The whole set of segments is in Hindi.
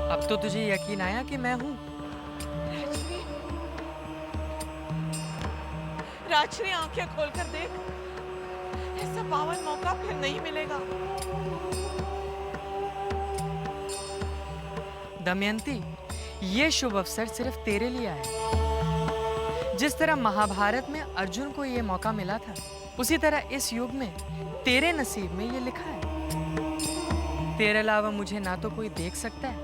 अब तो तुझे यकीन आया कि मैं हूँ। राजनी, राजनी आंखें खोलकर देख, ऐसा पावन मौका फिर नहीं मिलेगा। दमयंती, ये शुभ अवसर सिर्फ तेरे लिए आया है। जिस तरह महाभारत में अर्जुन को ये मौका मिला था, उसी तरह इस युग में तेरे नसीब में ये लिखा है। तेरे अलावा मुझे ना तो कोई देख सकता है,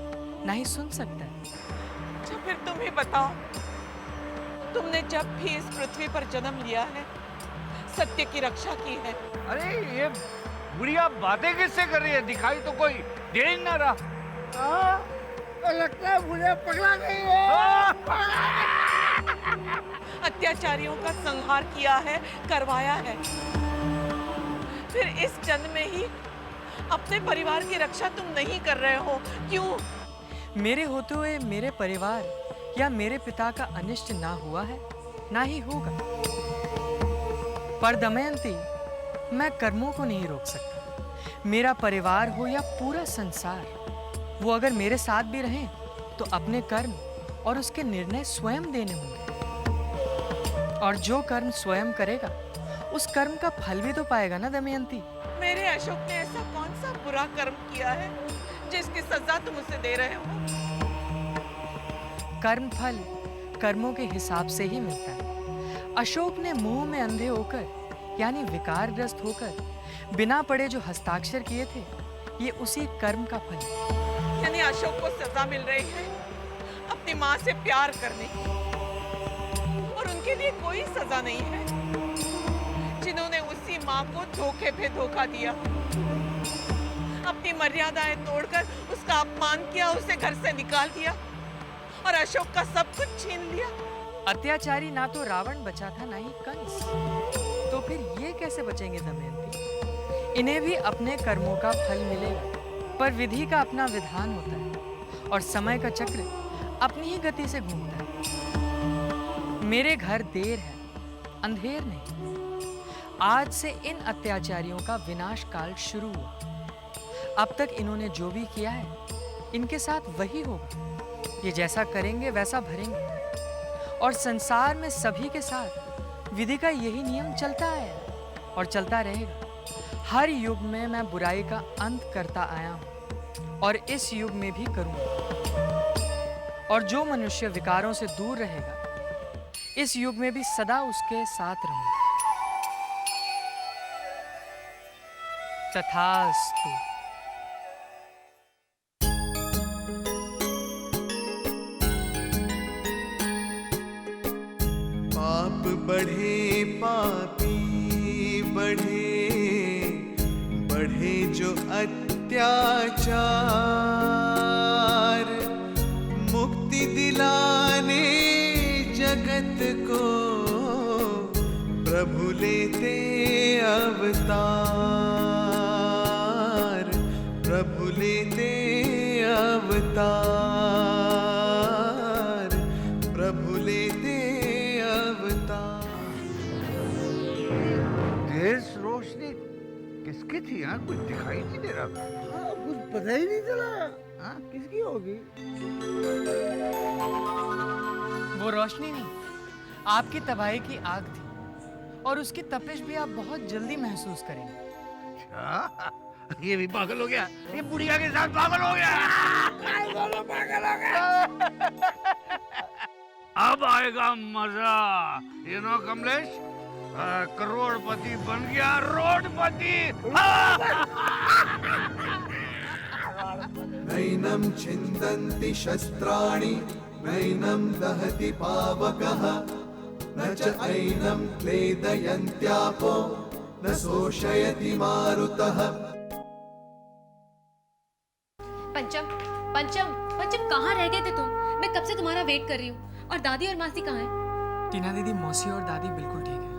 ना ही सुन सकता है। अच्छा, फिर तुम ही बताओ, तुमने जब भी इस पृथ्वी पर जन्म लिया है, सत्य की रक्षा की है। अरे ये बुढ़िया बातें किससे कर रही है? दिखाई तो कोई दे ही ना रहा। तो लगता है बुढ़िया पगला गई है। अत्याचारियों का संहार किया है, करवाया है। फिर इस जन्म में ही अपने परिवार की रक्षा तुम नहीं कर रहे हो, क्यों? मेरे होते हुए मेरे परिवार या मेरे पिता का अनिष्ट ना हुआ है, ना ही होगा। पर दमयंती, मैं कर्मों को नहीं रोक सकता। मेरा परिवार हो या पूरा संसार, वो अगर मेरे साथ भी रहें तो अपने कर्म और उसके निर्णय स्वयं देने होंगे। और जो कर्म स्वयं करेगा, उस कर्म का फल भी तो पाएगा ना दमयंती। मेरे अशोक ने ऐसा कौन सा बुरा कर्म किया है जिसकी सजा तुम उसे दे रहे हो? कर्म फल कर्मों के हिसाब से ही मिलता है। अशोक ने मुंह में अंधे होकर, यानी विकारग्रस्त होकर, बिना पढ़े जो हस्ताक्षर किए थे, ये उसी कर्म का फल है। यानी अशोक को सजा मिल रही है अपनी माँ से प्यार करने की, और उनके लिए कोई सजा नहीं है जिन्होंने उसी माँ को धोखे पे धोखा दिया, अपनी मर्यादाएं तोड़कर उसका अपमान किया, उसे घर से निकाल दिया और अशोक का सब कुछ छीन लिया। अत्याचारी ना तो रावण बचा था, ना ही कंस। तो फिर ये कैसे बचेंगे दमयंती? इन्हें भी अपने कर्मों का फल मिलेगा, पर विधि का अपना विधान होता है और समय का चक्र अपनी ही गति से घूमता है। मेरे घर देर है, अंधेर नहीं। आज से इन अत्याचारियों का विनाश काल शुरू हुआ। अब तक इन्होंने जो भी किया है, इनके साथ वही होगा। ये जैसा करेंगे वैसा भरेंगे, और संसार में सभी के साथ विधि का यही नियम चलता आया और चलता रहेगा। हर युग में मैं बुराई का अंत करता आया हूं, और इस युग में भी करूंगा। और जो मनुष्य विकारों से दूर रहेगा, इस युग में भी सदा उसके साथ रहूंगा। तथास्तु। पाप बढ़े पापी बढ़े, बढ़े जो अत्याचार, मुक्ति दिलाने जगत को प्रभु लेते अवतार, प्रभु लेते अवतार, प्रभु लेते अवतार। तेज रोशनी किसकी थी? यहाँ कुछ दिखाई नहीं दे रहा। हाँ, कुछ पता ही नहीं चला। हाँ, किसकी होगी? वो रोशनी नहीं, आपकी तबाही की आग थी, और उसकी तपिश भी आप बहुत जल्दी महसूस करेंगे। अच्छा, ये भी पागल हो गया। ये बुढ़िया के साथ पागल हो गया। दोनों पागल हो गए। अब आएगा मजा। यू नो कमलेश, करोड़पति बन गया रोडपति। नैनं छिन्दन्ति शस्त्राणि नैनं दहति पावकः, न च ऐनं क्लेदयन्त्यापो न शोषयति मारुतः। पंचम, पंचम, पंचम, कहाँ रह गए थे तुम? मैं कब से तुम्हारा वेट कर रही हूँ। और दादी और मासी कहाँ हैं? टीना दीदी, मौसी और दादी बिल्कुल ठीक है,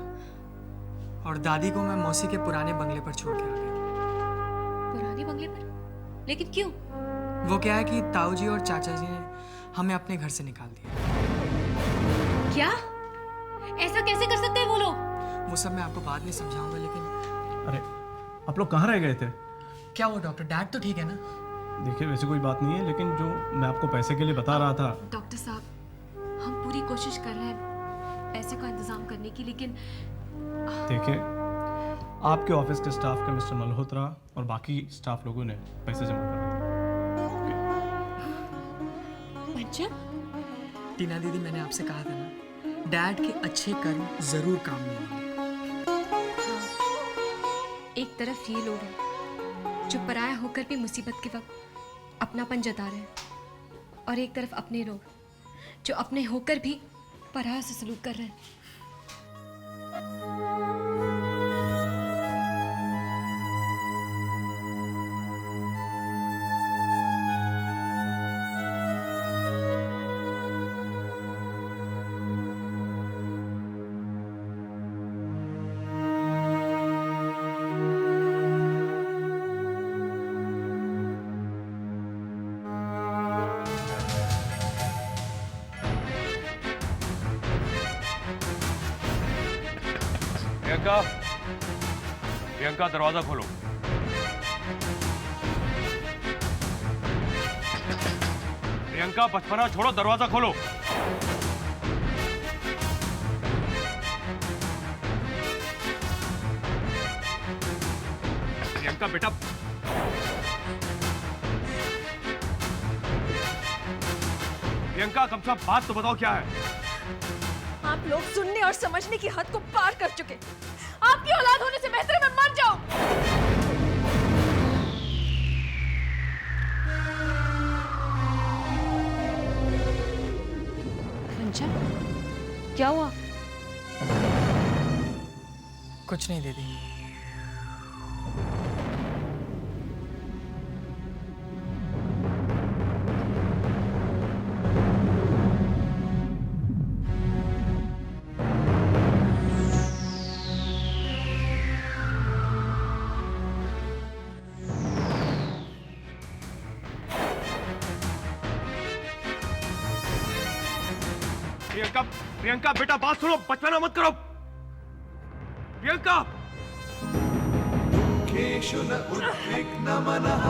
और दादी को मैं मौसी के पुराने बंगले पर छोड़ के आ गया। पुराने बंगले पर? लेकिन क्यों? वो क्या है कि ताऊ जी और चाचा जी ने हमें अपने घर से निकाल दिया। क्या? ऐसा कैसे कर सकते हैं वो लोग? वो सब मैं आपको बाद में समझाऊंगा, लेकिन अरे, आप लोग कहाँ रह गए थे? क्या वो डॉक्टर डैड तो ठीक है ना? देखिए वैसे कोई बात नहीं है, लेकिन जो मैं आपको पैसे के लिए बता रहा था। डॉक्टर साहब, हम पूरी कोशिश कर रहे हैं पैसे का इंतजाम करने की, लेकिन देखिए आपके ऑफिस के स्टाफ के मिस्टर मल्होत्रा और बाकी स्टाफ लोगों ने पैसे जमा कर दिए। पंचम, टीना दीदी, मैंने आपसे कहा था ना, डैड के अच्छे कर्म जरूर काम में आएंगे। एक तरफ ये लोग हैं जो पराया होकर भी मुसीबत के वक्त अपनापन जता रहे हैं, और एक तरफ अपने लोग जो अपने होकर भी पराया से सलूक कर रहे हैं। प्रियंका, प्रियंका दरवाजा खोलो। प्रियंका बचपना छोड़ो, दरवाजा खोलो। प्रियंका बेटा, प्रियंका कम से कम बात तो बताओ क्या है। आप लोग सुनने और समझने की हद को पार कर चुके। आपकी औलाद होने से बेहतर है मैं मर जाऊं। पंचम, क्या हुआ? कुछ नहीं दीदी। प्रियंका, प्रियंका बेटा बात सुनो, बचपना मत करो। प्रियंका, दुःखेषु न उद्विग्नमनः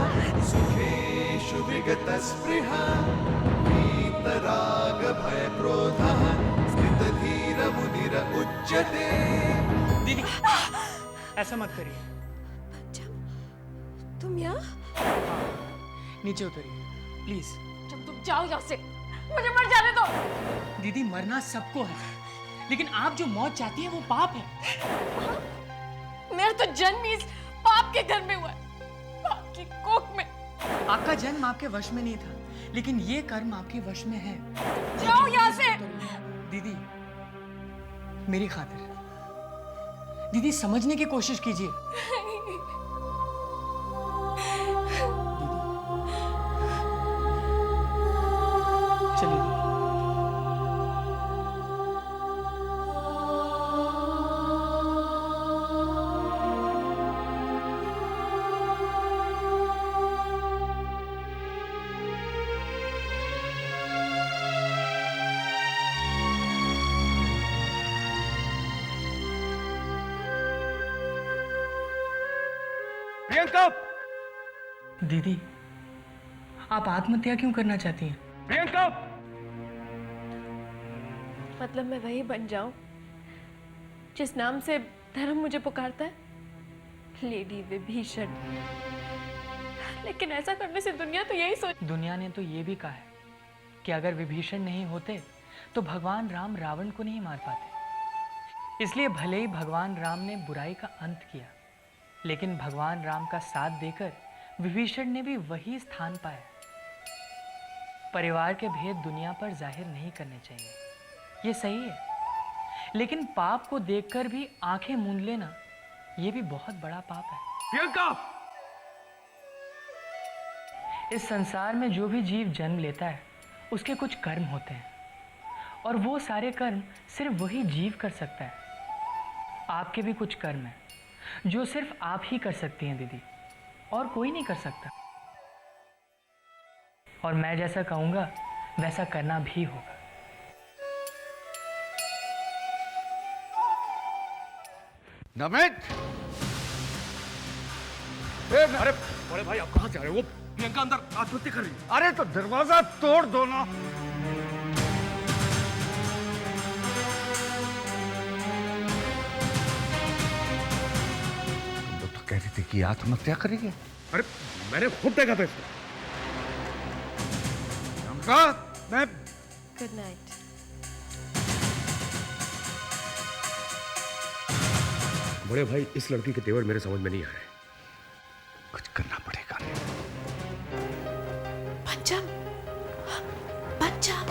सुखेषु विगतस्पृहा वीतरागभयक्रोधः स्थितधीरमुनिर उच्यते। दीदी, ऐसा मत करिए। तुम यहाँ? नीचे उतरिए प्लीज। जब तुम जाओ यहाँ से, मुझे मर जाने दो। दीदी, मरना सबको है, लेकिन आप जो मौत चाहती हैं वो पाप है। मेरा तो जन्म ही इस पाप के घर में हुआ है, पाप की कोख में। आपका जन्म आपके वश में नहीं था, लेकिन ये कर्म आपके वश में है। जाओ यहाँ से। दीदी, मेरी खातिर दीदी समझने की कोशिश कीजिए। चलिए दीदी। प्रियंका, दीदी, आप आत्महत्या क्यों करना चाहती हैं? प्रियंका, मतलब मैं वही बन जाऊं जिस नाम से धर्म मुझे पुकारता है, लेडी विभीषण। लेकिन ऐसा करने से दुनिया तो यही सोच। दुनिया ने तो ये भी कहा है कि अगर विभीषण नहीं होते तो भगवान राम रावण को नहीं मार पाते। इसलिए भले ही भगवान राम ने बुराई का अंत किया, लेकिन भगवान राम का साथ देकर विभीषण ने भी वही स्थान पाया। परिवार के भेद दुनिया पर जाहिर नहीं करने चाहिए, ये सही है, लेकिन पाप को देखकर भी आंखें मूंद लेना ये भी बहुत बड़ा पाप है। प्रियंका, इस संसार में जो भी जीव जन्म लेता है उसके कुछ कर्म होते हैं, और वो सारे कर्म सिर्फ वही जीव कर सकता है। आपके भी कुछ कर्म हैं जो सिर्फ आप ही कर सकती हैं दीदी, और कोई नहीं कर सकता। और मैं जैसा कहूंगा वैसा करना भी होगा। नमित, अरे बड़े भाई आप कहाँ जा रहे हो? प्रियंका अंदर आत्महत्या कर रही है। अरे तो दरवाजा तोड़ दो ना। तुम तो कह रही थी कि आत्महत्या करेगी। अरे मैंने खुद देखा था इसको। प्रियंका, मैं गुड नाइट। बड़े भाई, इस लड़की के तेवर मेरे समझ में नहीं आ रहे। कुछ करना पड़ेगा। पंचम, पंचम,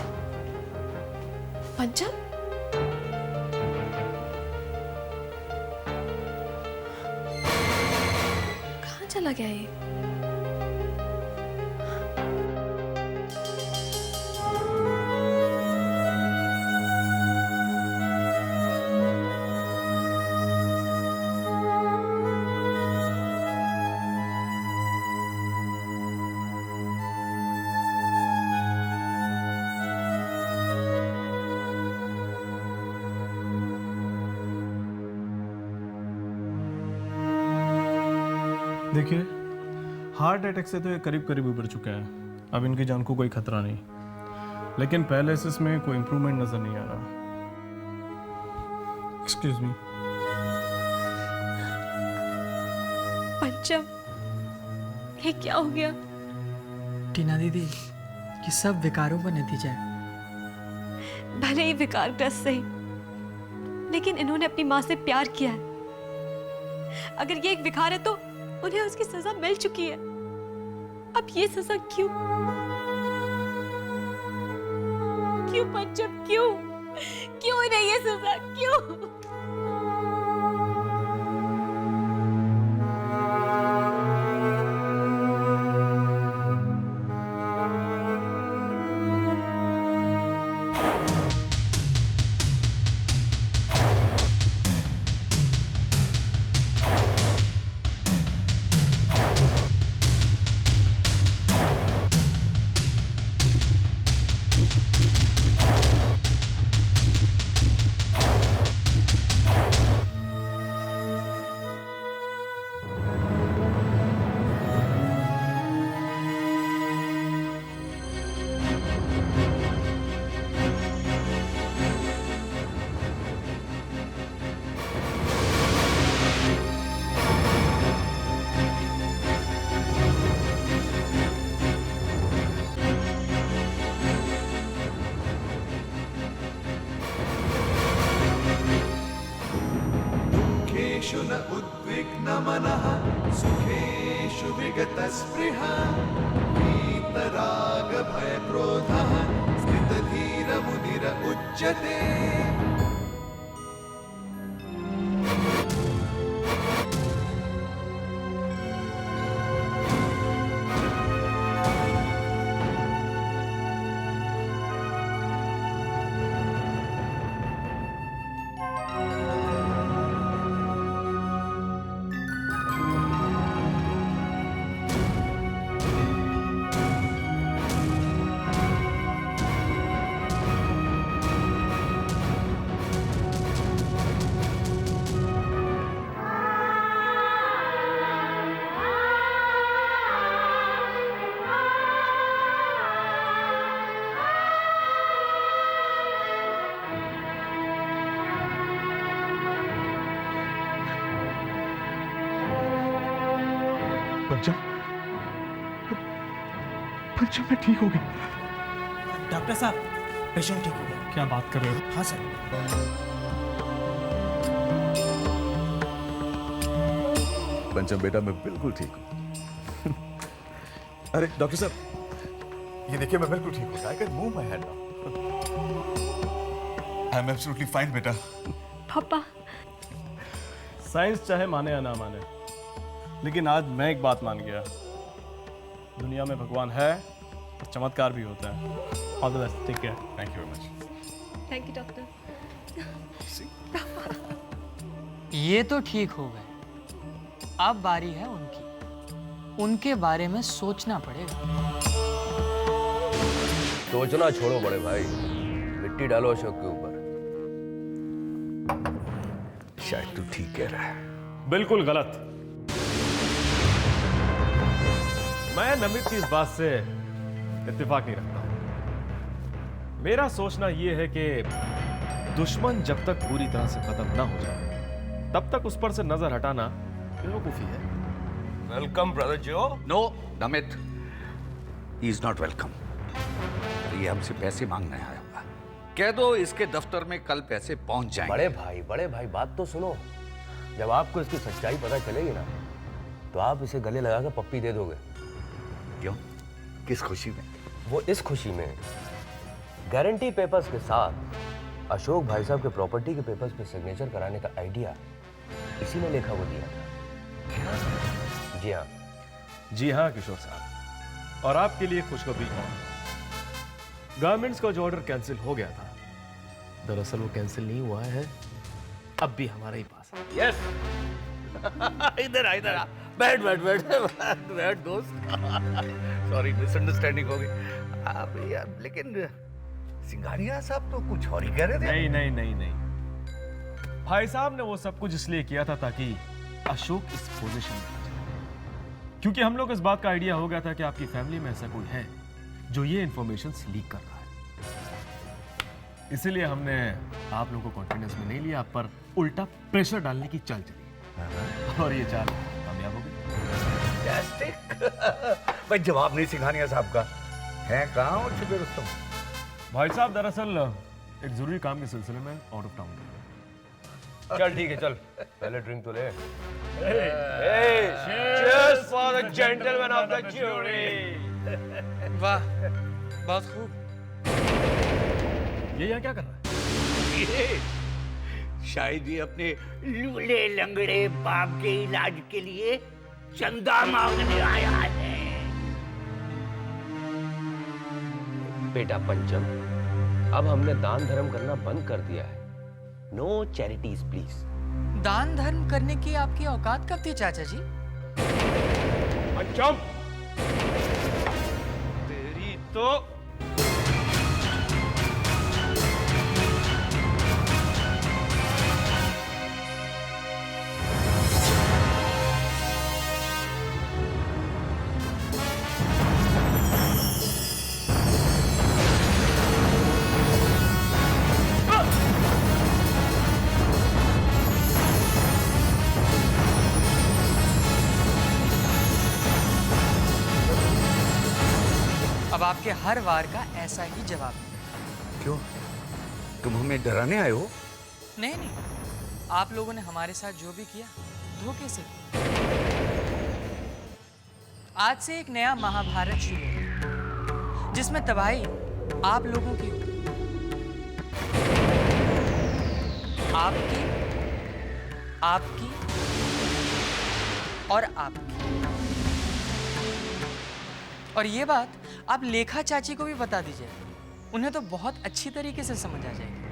पंचम, कहाँ चला गया ये? देखिए, हार्ट अटैक से तो ये करीब करीब उबर चुका है। अब इनकी जान को कोई खतरा नहीं, लेकिन पैरालिसिस में कोई इंप्रूवमेंट नजर नहीं आ रहा। Excuse me. पंचम, ये क्या हो गया? टीना दीदी, ये सब विकारों का नतीजा है। भले ही विकारग्रस्त सही, लेकिन इन्होंने अपनी माँ से प्यार किया है। अगर ये एक विकार है तो उन्हें उसकी सजा मिल चुकी है। अब ये सजा क्यों? क्यों पंचम, क्यों? क्यों इन्हें ये सजा, क्यों? दुःखेषु न उद्विग्नमनः सुखेषु विगतस्पृहा वीतरागभयक्रोधः स्थितधीरमुनिर उच्यते। पंचम मैं ठीक हो गया। डॉक्टर साहब, पेशेंट ठीक हो गया। क्या बात कर रहे हो? हाँ सर। पंचम बेटा, मैं बिल्कुल ठीक हूँ। अरे डॉक्टर साहब, ये देखिए मैं बिल्कुल ठीक हूँ। I can move my hand now. I am absolutely fine बेटा। पापा, साइंस चाहे माने या ना माने, लेकिन आज मैं एक बात मान गया, दुनिया में भगवान है और चमत्कार भी होता है। All the best, take care. Thank you very much. Thank you doctor. ये तो ठीक हो गए। अब बारी है उनकी। उनके बारे में सोचना पड़ेगा। सोचना छोड़ो बड़े भाई, मिट्टी डालो अशोक के ऊपर। शायद तू ठीक कह रहा है। बिल्कुल गलत। मैं नमित की इस बात से इत्तेफाक नहीं रखता हूं। मेरा सोचना यह है कि दुश्मन जब तक पूरी तरह से खत्म ना हो जाए तब तक उस पर से नजर हटाना बेवकूफी है। Welcome brother Joe. No Namit, he is not welcome. ये हमसे पैसे मांगने आया होगा। कह दो इसके दफ्तर में कल पैसे पहुंच जाएंगे। बड़े भाई बात तो सुनो। जब आपको इसकी सच्चाई पता चलेगी ना तो आप इसे गले लगा कर पप्पी दे दोगे। क्यों? किस खुशी में? वो इस खुशी में गारंटी पेपर्स के साथ अशोक भाई साहब के प्रॉपर्टी के पेपर्स पे सिग्नेचर कराने का आइडिया इसी ने लेखा को दिया था। जी हाँ। जी हाँ किशोर साहब, और आपके लिए खुशखबरी और। गारमेंट्स का जो ऑर्डर कैंसिल हो गया था, दरअसल वो कैंसिल नहीं हुआ है, अब भी हमारे ही पास है। यस। इधर आ बैठ दोस्त। सॉरी मिसअंडरस्टैंडिंग हो गई। आप यार, लेकिन सिंघानिया साहब तो कुछ और ही कह रहे थे। नहीं। भाई साहब ने वो सब कुछ इसलिए किया था ताकि अशोक इस पोजीशन में आ जाए, क्योंकि हम लोग इस बात का आइडिया हो गया था कि आपकी फैमिली में ऐसा कोई है जो ये इंफॉर्मेशन लीक कर रहा है। इसीलिए हमने आप लोगों को कॉन्फिडेंस में नहीं लिया, आप पर उल्टा प्रेशर डालने की चाल चली और ये चाल कामयाब हो गई। भाई जवाब नहीं सिंघानिया साहब का है। कहाँ हो छुपे रुस्तम? भाई साहब दरअसल एक जरूरी काम के सिलसिले में आउट ऑफ टाउन। चल ठीक है, चल पहले ड्रिंक तो ले। Cheers for the gentleman of the jury. वाह, बहुत खूब। ये यहाँ क्या कर रहा है? शायद ये अपने लूले लंगड़े बाप के इलाज के लिए चंदा मांगने आया है। बेटा पंचम, अब हमने दान धर्म करना बंद कर दिया है। No charities please. दान धर्म करने की आपकी औकात कब थी चाचा जी? पंचम, तेरी तो अब आपके हर वार का ऐसा ही जवाब है। क्यों? तुम हमें डराने आए हो? नहीं, आप लोगों ने हमारे साथ जो भी किया धोखे से किया। आज से एक नया महाभारत शुरू हो, जिसमें तबाही आप लोगों की होगी। आपकी, आपकी और आपकी। और ये बात आप लेखा चाची को भी बता दीजिए, उन्हें तो बहुत अच्छी तरीके से समझ आ जाएगी।